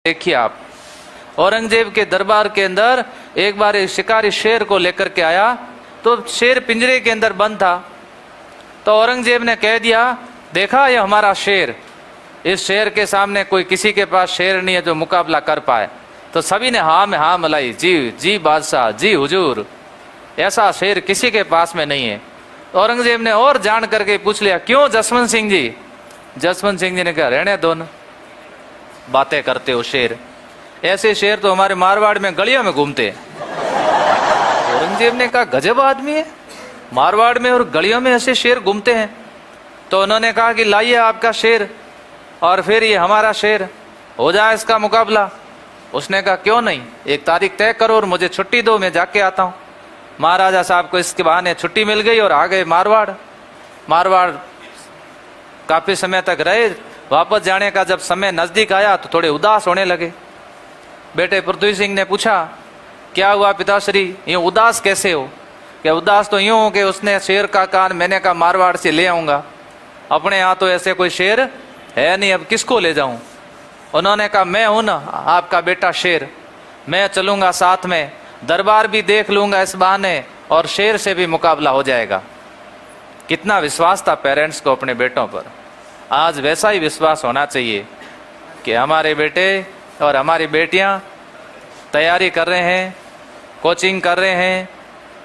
देखिए आप, औरंगजेब के दरबार के अंदर एक बार एक शिकारी शेर को लेकर के आया, तो शेर पिंजरे के अंदर बंद था। तो औरंगजेब ने कह दिया, देखा ये हमारा शेर, इस शेर के सामने कोई किसी के पास शेर नहीं है जो मुकाबला कर पाए। तो सभी ने हाँ में हाँ मिलाई, जी जी बादशाह, जी हुजूर, ऐसा शेर किसी के पास में नहीं है। तो औरंगजेब ने और जान करके पूछ लिया, क्यों जसवंत सिंह जी? जसवंत सिंह जी ने कहा, रहने दो न, बातें करते हो शेर, ऐसे शेर तो हमारे मारवाड़ में गलियों में घूमते हैं। औरंगजेब ने कहा, गजब आदमी है, मारवाड़ में और गलियों में ऐसे शेर घूमते हैं। तो उन्होंने कहा कि लाइए आपका शेर और फिर ये हमारा शेर, हो जाए इसका मुकाबला। उसने कहा, क्यों नहीं, एक तारीख तय करो और मुझे छुट्टी दो, मैं जाके आता हूँ। महाराजा साहब को इसके बहाने छुट्टी मिल गई और आ गए मारवाड़। मारवाड़ काफी समय तक रहे। वापस जाने का जब समय नजदीक आया तो थोड़े उदास होने लगे। बेटे पृथ्वी सिंह ने पूछा, क्या हुआ पिताश्री, यूं उदास कैसे हो? क्या उदास तो यूं हो कि उसने शेर का कान मैंने कहा मारवाड़ से ले आऊंगा, अपने यहाँ तो ऐसे कोई शेर है नहीं, अब किसको ले जाऊं? उन्होंने कहा, मैं हूं ना आपका बेटा शेर, मैं चलूंगा साथ में, दरबार भी देख लूंगा इस बहाने और शेर से भी मुकाबला हो जाएगा। कितना विश्वास था पेरेंट्स को अपने बेटों पर। आज वैसा ही विश्वास होना चाहिए कि हमारे बेटे और हमारी बेटियां तैयारी कर रहे हैं, कोचिंग कर रहे हैं,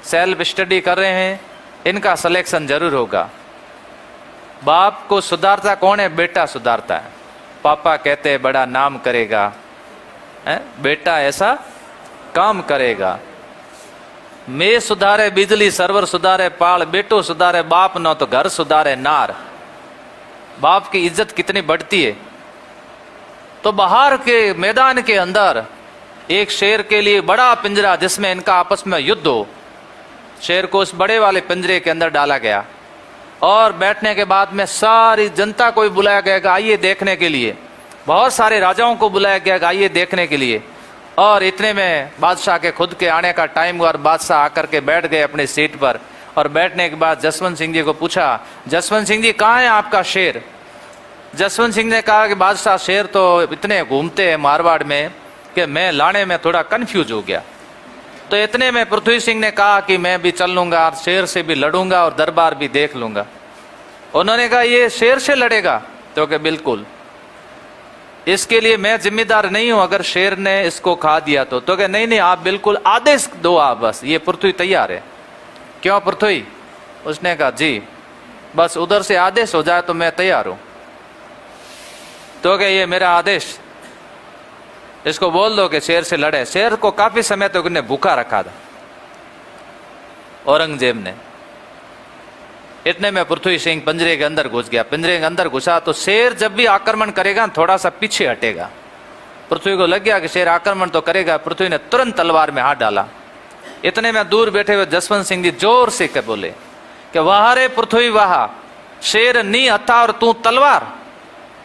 सेल्फ स्टडी कर रहे हैं, इनका सिलेक्शन जरूर होगा। बाप को सुधारता कौन है? बेटा सुधारता है। पापा कहते हैं बड़ा नाम करेगा, बेटा ऐसा काम करेगा। मैं सुधारे बिजली सर्वर सुधारे पाल, बेटो सुधारे बाप न तो घर सुधारे नार। बाप की इज्जत कितनी बढ़ती है। तो बाहर के मैदान के अंदर एक शेर के लिए बड़ा पिंजरा जिसमें इनका आपस में युद्ध हो, शेर को उस बड़े वाले पिंजरे के अंदर डाला गया और बैठने के बाद में सारी जनता को भी बुलाया गया कि आइए देखने के लिए। बहुत सारे राजाओं को बुलाया गया कि आइए देखने के लिए। और इतने में बादशाह के खुद के आने का टाइम हुआ और बादशाह आकर के बैठ गए अपनी सीट पर। और बैठने के बाद जसवंत सिंह जी को पूछा, जसवंत सिंह जी कहाँ है आपका शेर? जसवंत सिंह ने कहा कि बादशाह शेर तो इतने घूमते हैं मारवाड़ में कि मैं लाने में थोड़ा कंफ्यूज हो गया। तो इतने में पृथ्वी सिंह ने कहा कि मैं भी चल लूंगा, शेर से भी लड़ूंगा और दरबार भी देख लूंगा। उन्होंने कहा, ये शेर से लड़ेगा? तो कि बिल्कुल, इसके लिए मैं जिम्मेदार नहीं हूं, अगर शेर ने इसको खा दिया तो कि नहीं नहीं, आप बिल्कुल आदेश दो, आप बस, ये पृथ्वी तैयार है। क्यों पृथ्वी? उसने कहा, जी बस उधर से आदेश हो जाए तो मैं तैयार हूं। तो कि ये मेरा आदेश, इसको बोल दो कि शेर से लड़े। शेर को काफी समय तक उन्हें भूखा रखा था औरंगजेब ने। इतने में पृथ्वी सिंह पिंजरे के अंदर घुस गया। पिंजरे के अंदर घुसा तो शेर जब भी आक्रमण करेगा थोड़ा सा पीछे हटेगा। पृथ्वी को लग गया कि शेर आक्रमण तो करेगा। पृथ्वी ने तुरंत तलवार में हाथ डाला। इतने में दूर बैठे हुए जसवंत सिंह जी जोर से के बोले कि वाह रे पृथ्वी वाह, शेर नी हथा और तू तलवार।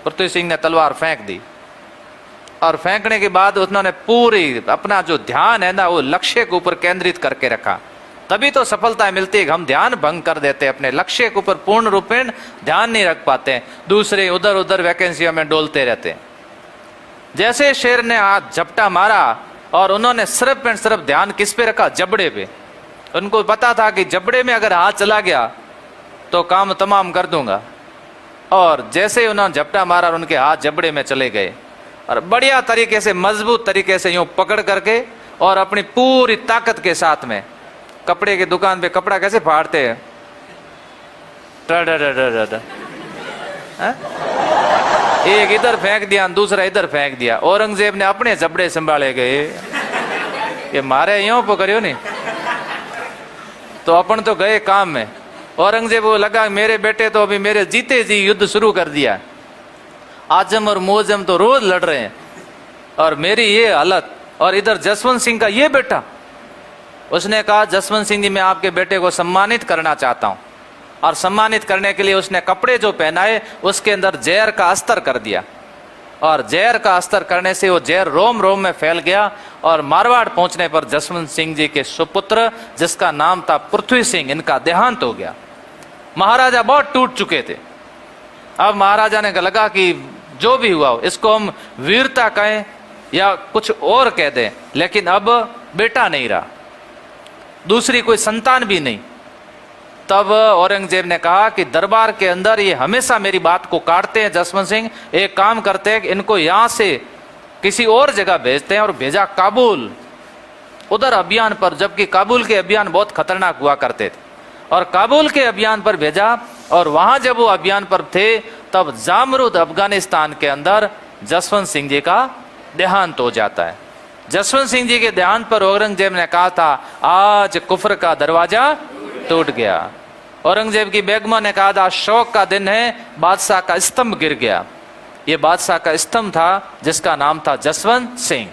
पृथ्वी सिंह ने तलवार फेंक दी और फेंकने के बाद उन्होंने पूरी अपना जो ध्यान है ना वो लक्ष्य के ऊपर केंद्रित करके रखा। तभी तो सफलता मिलती है। हम ध्यान भंग कर देते हैं, अपने लक्ष्य के ऊपर पूर्ण रूपेण ध्यान नहीं रख पाते, दूसरे उधर उधर वैकेंसियों में डोलते रहते हैं। जैसे शेर ने हाथ झपटा मारा और उन्होंने सिर्फ एंड सिर्फ ध्यान किस पे रखा? जबड़े पे। उनको पता था कि जबड़े में अगर हाथ चला गया तो काम तमाम कर दूंगा। और जैसे ही उन्होंने झपटा मारा और उनके हाथ जबड़े में चले गए और बढ़िया तरीके से मजबूत तरीके से यूं पकड़ करके और अपनी पूरी ताकत के साथ में, कपड़े की दुकान पे कपड़ा कैसे फाड़ते हैं, एक इधर फेंक दिया दूसरा इधर फेंक दिया। औरंगजेब ने अपने जबड़े संभाले गए, ये मारे यूं पकड़ियो नहीं तो अपन तो गए काम में। औरंगजेब को लगा मेरे बेटे तो अभी मेरे जीते जी युद्ध शुरू कर दिया, आजम और मोजम तो रोज लड़ रहे हैं और मेरी ये हालत, और इधर जसवंत सिंह का ये बेटा। उसने कहा, जसवंत सिंह जी मैं आपके बेटे को सम्मानित करना चाहता हूं। और सम्मानित करने के लिए उसने कपड़े जो पहनाए उसके अंदर जहर का अस्तर कर दिया और जहर का अस्तर करने से वो जहर रोम रोम में फैल गया। और मारवाड़ पहुंचने पर जसवंत सिंह जी के सुपुत्र जिसका नाम था पृथ्वी सिंह, इनका देहांत हो गया। महाराजा बहुत टूट चुके थे। अब महाराजा ने लगा कि जो भी हुआ हो इसको हम वीरता कहें या कुछ और कह दें, लेकिन अब बेटा नहीं रहा, दूसरी कोई संतान भी नहीं। तब औरंगजेब ने कहा कि दरबार के अंदर ये हमेशा मेरी बात को काटते हैं जसवंत सिंह, एक काम करते हैं कि इनको यहां से किसी और जगह भेजते हैं। और भेजा काबुल, उधर अभियान पर, जबकि काबुल के अभियान बहुत खतरनाक हुआ करते थे। और काबुल के अभियान पर भेजा, और वहां जब वो अभियान पर थे तब जामरुद अफगानिस्तान के अंदर जसवंत सिंह जी का देहांत हो जाता है। जसवंत सिंह जी के देहांत पर औरंगजेब ने कहा था, आज कुफ्र का दरवाजा टूट गया। औरंगजेब की बेगमा ने कहा था, शोक का दिन है, बादशाह का स्तंभ गिर गया। ये बादशाह का स्तंभ था जिसका नाम था जसवंत सिंह।